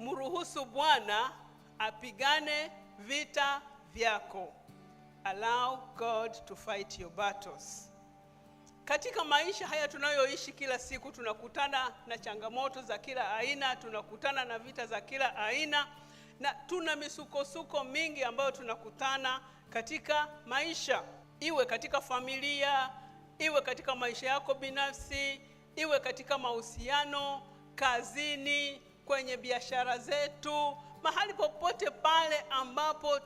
mruhusu Bwana apigane vita vyako. Allow God to fight your battles. Katika maisha haya tunayoishi kila siku, tunakutana na changamoto za kila aina, tunakutana na vita za kila aina, na tuna misukosuko mingi ambayo tunakutana katika maisha. Iwe katika familia, iwe katika maisha yako binafsi, iwe katika mahusiano, kazini, kwenye biashara zetu, mahali popote pale ambapo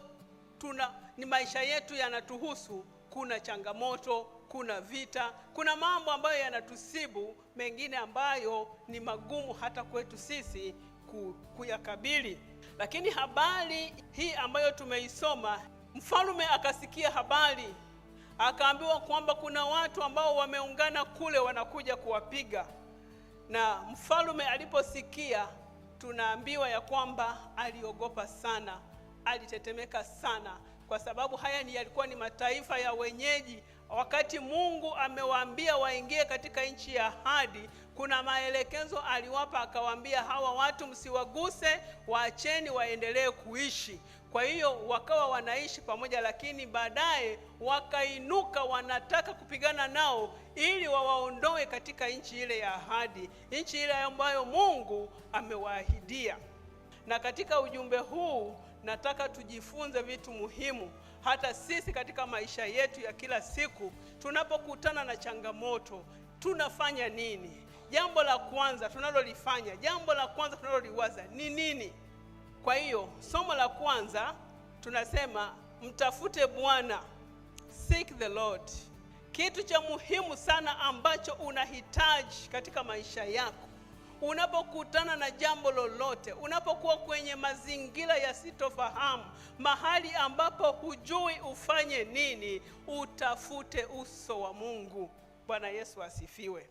ni maisha yetu yanatuhusu, kuna changamoto, kuna vita, kuna mambo ambayo yanatusibu, mengine ambayo ni magumu hata kwetu sisi kuyakabili. Lakini habari hii ambayo tumeisoma, mfalme akasikia habari, akaambiwa kwamba kuna watu ambao wameungana kule wanakuja kuwapiga. Na mfalme aliposikia, tunaambiwa ya kwamba aliogopa sana, alitetemeka sana, kwa sababu haya yalikuwa ni mataifa ya wenyeji. Wakati Mungu amewaambia waingie katika nchi ya ahadi, kuna maelekezo aliwapa, akawaambia hawa watu msiwaguse, waacheni waendelee kuishi. Kwa hiyo wakawa wanaishi pamoja, lakini baadaye wakainuka wanataka kupigana nao ili wawaondoe katika nchi ile ya ahadi, nchi ile ambayo Mungu amewaahidia. Na katika ujumbe huu nataka tujifunze vitu muhimu hata sisi katika maisha yetu ya kila siku. Tunapokutana na changamoto, tunafanya nini? Jambo la kwanza tunalolifanya, jambo la kwanza tunaloliwaza ni nini? Kwa hiyo somo la kwanza tunasema mtafute Bwana, seek the Lord. Kitu cha muhimu sana ambacho unahitaji katika maisha yako, unapokutana na jambo lolote, unapokuwa kwenye mazingira ya sitofahamu, mahali ambapo hujui ufanye nini, utafute uso wa Mungu. Bwana Yesu asifiwe.